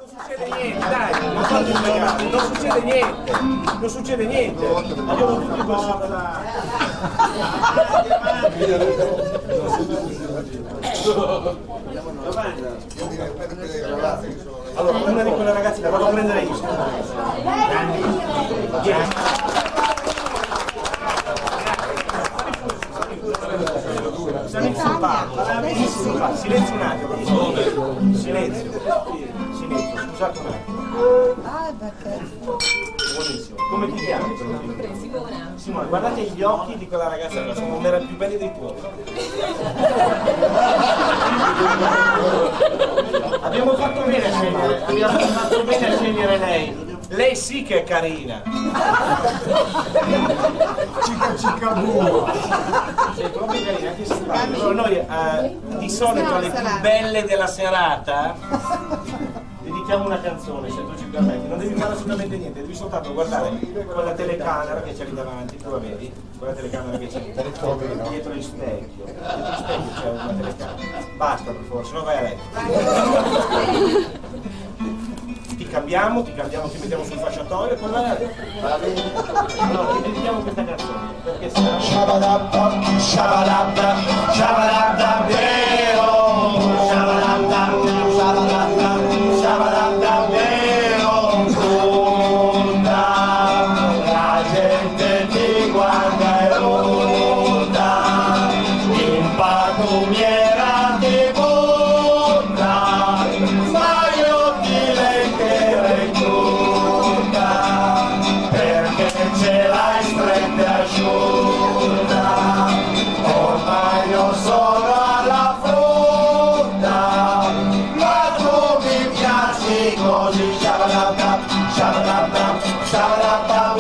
succede niente, dai, non fate impegare, non succede niente, non succede niente. Abbiamo tutti borda. Allora, una di quelle ragazze la vado a prendere io. Siamo in sul silenzio un attimo. Silenzio. Silenzio, scusate un attimo. Buonissimo. Come ti chiami? Simone, guardate gli occhi di quella ragazza, sono più belli dei tuoi. Abbiamo fatto bene a scegliere lei. Lei sì che è carina. Cica buo. Sei proprio carina, anche simpatica. Allora, noi di solito alle più belle della serata dedichiamo una canzone, se tu ci permetti. Non devi fare assolutamente niente, devi soltanto guardare quella telecamera che c'è lì davanti, tu la vedi? Quella telecamera che c'è dietro il specchio. Dietro il specchio c'è una telecamera. Basta per favore, se no vai a letto. Ti cambiamo, ti mettiamo sul fasciatoio e poi vai a letto. Allora, ti dedichiamo questa canzone, perché sarà Shabadabda, Shabadabda, Shabadabda, vero, Shabadabda, Shabadabda, Shabadabda, vero, tutta la gente ti guarda e ruta, in patumiera ti butta, ma io ti leggerei tutta, perché ce l'hai stretta e asciutta, ormai io sono alla frutta, ma tu mi piaci così, shabadabda, shabadabda, shabadabda.